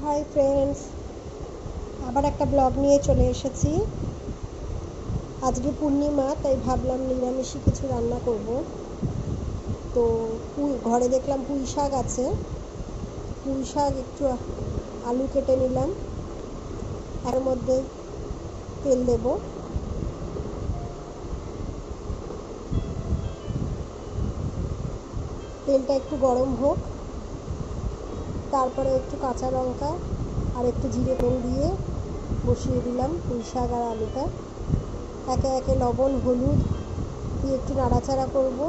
Hi friends, আবার একটা blog নিয়ে চলে এসেছি। আজকে পূর্ণিমা, তাই ভাবলাম নিরামিষই কিছু রান্না করব। তো ঘরে দেখলাম পুঁই শাক আছে। পুঁই শাক একটু আলু কেটে নিলাম, এর মধ্যে তেল দেব। তেলটা একটু গরম হোক, তারপরে একটু কাঁচা লঙ্কা আর একটু জিরে ফোড়ন দিয়ে বসিয়ে দিলাম পুঁই শাক আর আলুটা। একে একে লবণ হলুদ দিয়ে একটু নাড়াচাড়া করব,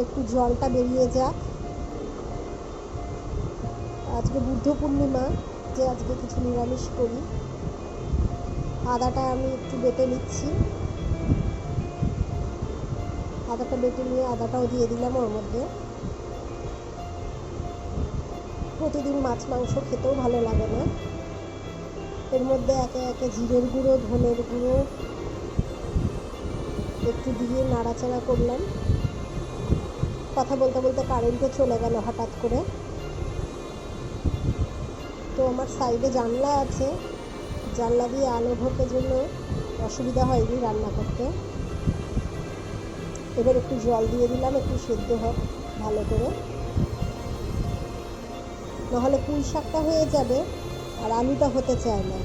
একটু জলটা বেরিয়ে যাক। আজকে বুদ্ধ পূর্ণিমা, যে আজকে কিছু নিরামিষ করি। আদাটা আমি একটু বেটে নিচ্ছি, আদাটা বেটে নিয়ে আদাটাও দিয়ে দিলাম ওর মধ্যে। প্রতিদিন মাছ মাংস খেতেও ভালো লাগে না। এর মধ্যে একে একে জিরের গুঁড়ো, ধনের গুঁড়ো একটু দিয়ে নাড়াচাড়া করলাম। কথা বলতে বলতে কারেন্টও চলে গেল হঠাৎ করে। তো আমার সাইডে জানলা আছে, জানলা দিয়ে আলো ঢোকার জন্য অসুবিধা হয়নি রান্না করতে। এবার একটু জল দিয়ে দিলাম, একটু সেদ্ধ হোক ভালো করে, নাহলে পুঁই শাকটা হয়ে যাবে আর আলুটা হতে চায় না।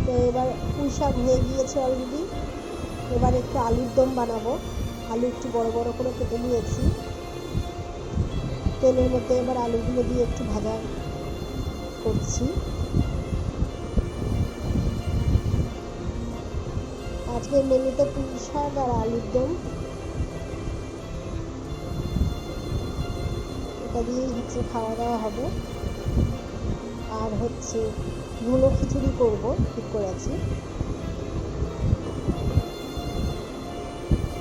তো এবার পুঁই শাক হয়ে গিয়েছে অলরেডি। এবার একটু আলুর দম বানাবো। আলু একটু বড় বড় করে কেটে নিয়েছি। তেলের মধ্যে এবার আলুগুলো দিয়ে একটু ভাজা করছি। আজকের মেনুতে পুঁই শাক আর আলুর দম, এটা দিয়েই খাওয়া দাওয়া হবে। আর ভুনো খিচুড়ি করব ঠিক করেছি।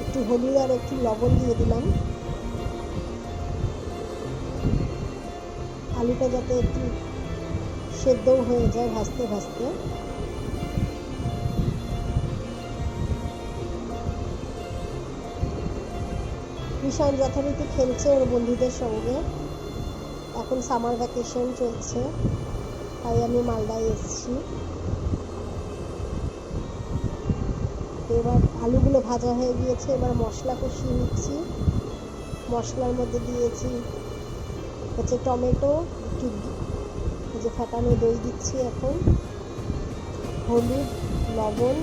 একটু হলুদ আর একটু লবণ দিয়ে দিলাম, আলুটা যাতে একটু সেদ্ধও হয়ে যায় ভাজতে ভাজতে। ঈশান যথারীতি খেলছে ওর বন্ধুদের সঙ্গে। এখন সামার ভ্যাকেশন চলছে, তাই আমি মালদায় এসেছি। এবার আলুগুলো ভাজা হয়ে গিয়েছে, এবার মশলা কষিয়ে নিচ্ছি। মশলার মধ্যে দিয়েছি টমেটো, একটু ফাটানো দই দিচ্ছি এখন, হলুদ, লবণ,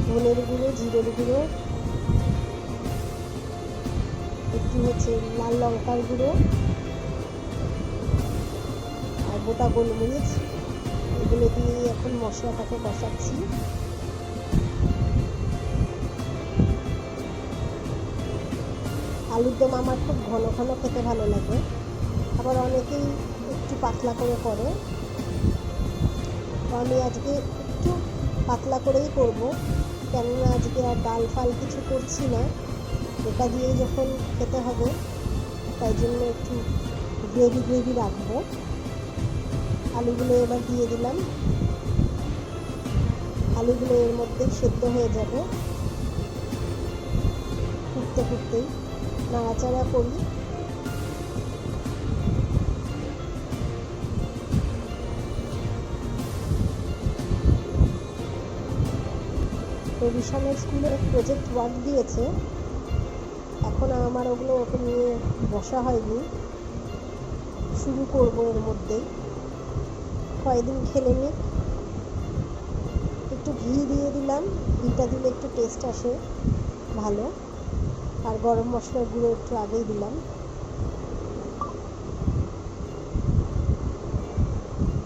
ধনের গুঁড়ো, জিরের গুঁড়ো, একটু লাল লঙ্কার গুঁড়ো আর গোটা গোলমরিচ, এগুলো দিয়ে এখন মশলাটাকে কষাচ্ছি। আলুর দম আমার খুব ঘন ঘন খেতে ভালো লাগে, আবার অনেকেই একটু পাতলা করে করে। তো আমি আজকে একটু পাতলা করেই করব, কেননা আজকে আর ডাল ফাল কিছু করছি না, এটা দিয়েই যখন খেতে হবে, তাই জন্য একটু গ্রেভি গ্রেভি রাখবো। আলুগুলো এবার দিয়ে দিলাম, আলুগুলো এর মধ্যে সেদ্ধ হয়ে যাবে। ফুটতে ফুটতেই নাড়াচাড়া করি। তো বিশালের স্কুলে প্রজেক্ট ওয়ার্ক দিয়েছে, এখন আমার ওকে নিয়ে বসা হয়নি, শুরু করব এর মধ্যেই। কয়েকদিন খেলে নিক। একটু ঘি দিয়ে দিলাম, ঘিটা দিলে একটু টেস্ট আসে ভালো। আর গরম মশলার গুঁড়ো একটু আগেই দিলাম।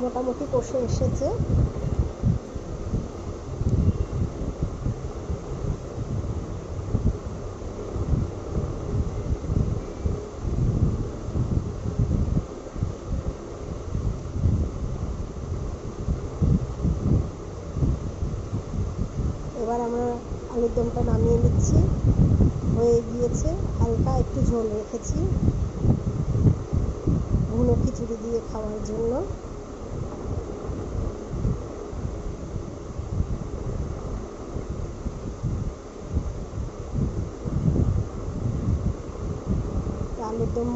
মোটামুটি কষে এসেছে। এবার আমরা আলুর দমটা নামিয়ে নিচ্ছি, হয়ে গিয়েছে। হালকা একটু ঝোল রেখেছি ভুনো খিচুড়ি দিয়ে খাওয়ার জন্য। আলুর দম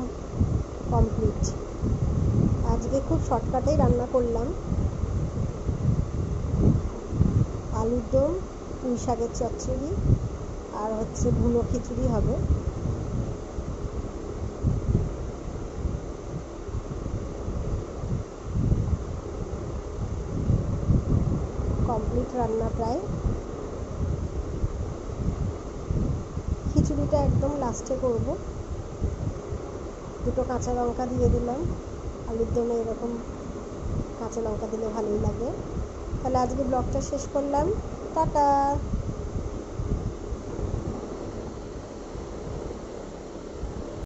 কমপ্লিট। আজকে খুব শর্টকাটেই রান্না করলাম, আলুর দম, পুঁই শাকের চচ্চড়ি আর হচ্ছে ভুনো খিচুড়ি হবে। কমপ্লিট রান্না প্রায়। খিচুড়িটা একদম লাস্টে করব। দুটো কাঁচা লঙ্কা দিয়ে দিলাম, আলুর দমে এরকম কাঁচা লঙ্কা দিলে ভালোই লাগে। তাহলে আজকে ব্লগটা শেষ করলাম, টাটা।